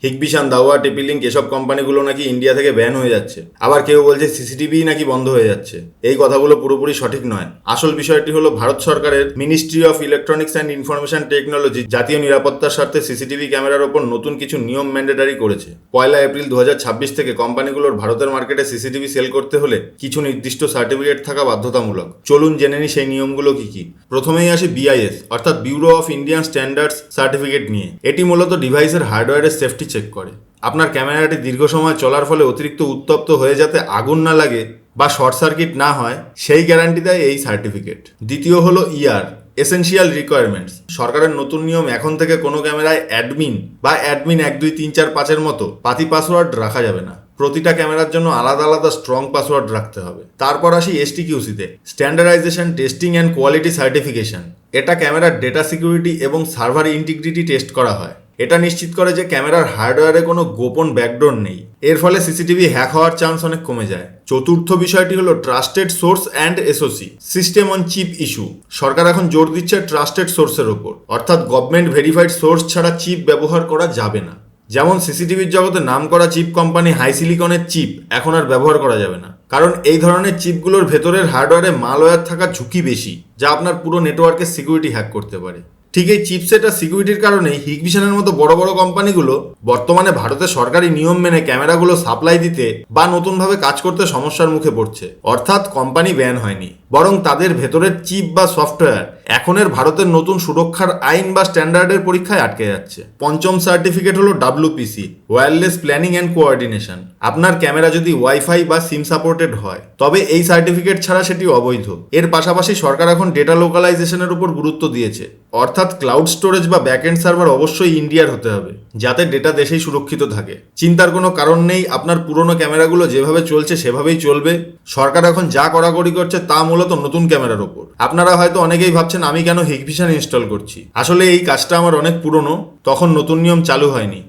হিকবিশান, দাওয়া, টিপিলিংক এসব কোম্পানিগুলো নাকি ইন্ডিয়া থেকে ব্যান হয়ে যাচ্ছে। আবার কেউ বলছে সিসিটিভি নাকি বন্ধ হয়ে যাচ্ছে। এই কথাগুলো পুরোপুরি সঠিক নয়। আসল বিষয়টি হলো ভারত সরকারের ministry of electronics and information technology জাতীয় নিরাপত্তার স্বার্থে সিসিটিভি ক্যামেরার ওপর নতুন কিছু নিয়ম ম্যান্ডেটারি করেছে। 1 এপ্রিল 2026 থেকে কোম্পানিগুলোর ভারতের মার্কেটে সিসিটিভি সেল করতে হলে কিছু নির্দিষ্ট সার্টিফিকেট থাকা বাধ্যতামূলক। চলুন জেনে নিই সেই নিয়মগুলো কি কি। প্রথমেই আসি বিআইএস অর্থাৎ bureau of Indian standards certificate নিয়ে। এটি মূলত ডিভাইসের হার্ডওয়্যারের সেফটি চেক করে। আপনার ক্যামেরাটি দীর্ঘ সময় চলার ফলে অতিরিক্ত উত্তপ্ত হয়ে যাতে আগুন না লাগে বা শর্ট সার্কিট না হয় সেই গ্যারান্টি দেয় এই সার্টিফিকেট। দ্বিতীয় হলো এসেনশিয়াল রিকোয়ারমেন্টস। সরকারের নতুন নিয়ম, এখন থেকে কোনো ক্যামেরায় অ্যাডমিন 1 2 3 4 5 মতো পাতি পাসওয়ার্ড রাখা যাবে না। প্রতিটা ক্যামেরার জন্য আলাদা আলাদা স্ট্রং পাসওয়ার্ড রাখতে হবে। তারপর আসি এসটিকিউসিতে, standardization, testing and quality certification. এটা ক্যামেরার ডেটা সিকিউরিটি এবং সার্ভার ইন্টিগ্রিটি টেস্ট করা হয়। এটা নিশ্চিত করে যে ক্যামেরার হার্ডওয়্যারে কোনো গোপন ব্যাকডোর নেই। এর ফলে সিসিটিভি হ্যাক হওয়ার চান্স অনেক কমে যায়। চতুর্থ বিষয়টি হলো trusted source and SOC, system on chip issue. সরকার এখন জোর দিচ্ছে ট্রাস্টেড সোর্সের ওপর, অর্থাৎ গভর্নমেন্ট ভেরিফাইড সোর্স ছাড়া চিপ ব্যবহার করা যাবে না। যেমন সিসিটিভির জগতে নাম করা চিপ কোম্পানি হাইসিলিকনের চিপ এখন আর ব্যবহার করা যাবে না, কারণ এই ধরনের চিপগুলোর ভেতরের হার্ডওয়্যারে মালওয়্যার থাকার ঝুঁকি বেশি, যা আপনার পুরো নেটওয়ার্কের সিকিউরিটি হ্যাক করতে পারে। ঠিক এই চিপসেট আর সিকিউরিটির কারণেই হিকবিশনের মতো বড় বড় কোম্পানিগুলো বর্তমানে ভারতের সরকারি নিয়ম মেনে ক্যামেরাগুলো সাপ্লাই দিতে বা নতুনভাবে কাজ করতে সমস্যার মুখে পড়ছে। অর্থাৎ কোম্পানি ব্যান হয়নি, বরং তাদের ভেতরের চিপ বা সফটওয়্যার এখনের ভারতের নতুন সুরক্ষার আইন বা স্ট্যান্ডার্ডের পরীক্ষায় আটকে যাচ্ছে। পঞ্চম সার্টিফিকেট হলো WPC, wireless planning and coordination. আপনার ক্যামেরা যদি ওয়াইফাই বা সিম সাপোর্টেড হয় তবে এই সার্টিফিকেট ছাড়া সেটি অবৈধ। এর পাশাপাশি সরকার এখন ডেটা লোকালাইজেশনের উপর গুরুত্ব দিয়েছে, অর্থাৎ ক্লাউড স্টোরেজ বা ব্যাকএন্ড সার্ভার অবশ্যই ইন্ডিয়ার হতে হবে, যাতে ডেটা দেশেই সুরক্ষিত থাকে। চিন্তার কোনো কারণ নেই, আপনার পুরনো ক্যামেরাগুলো যেভাবে চলছে সেভাবেই চলবে। সরকার এখন যা কড়াকড়ি করছে তা মূলত নতুন ক্যামেরার ওপর। আপনারা হয়তো অনেকেই ভাবছেন আমি কেন হিকভিশন ইনস্টল করছি। আসলে এই কাজটা আমার অনেক পুরনো, তখন নতুন নিয়ম চালু হয়নি।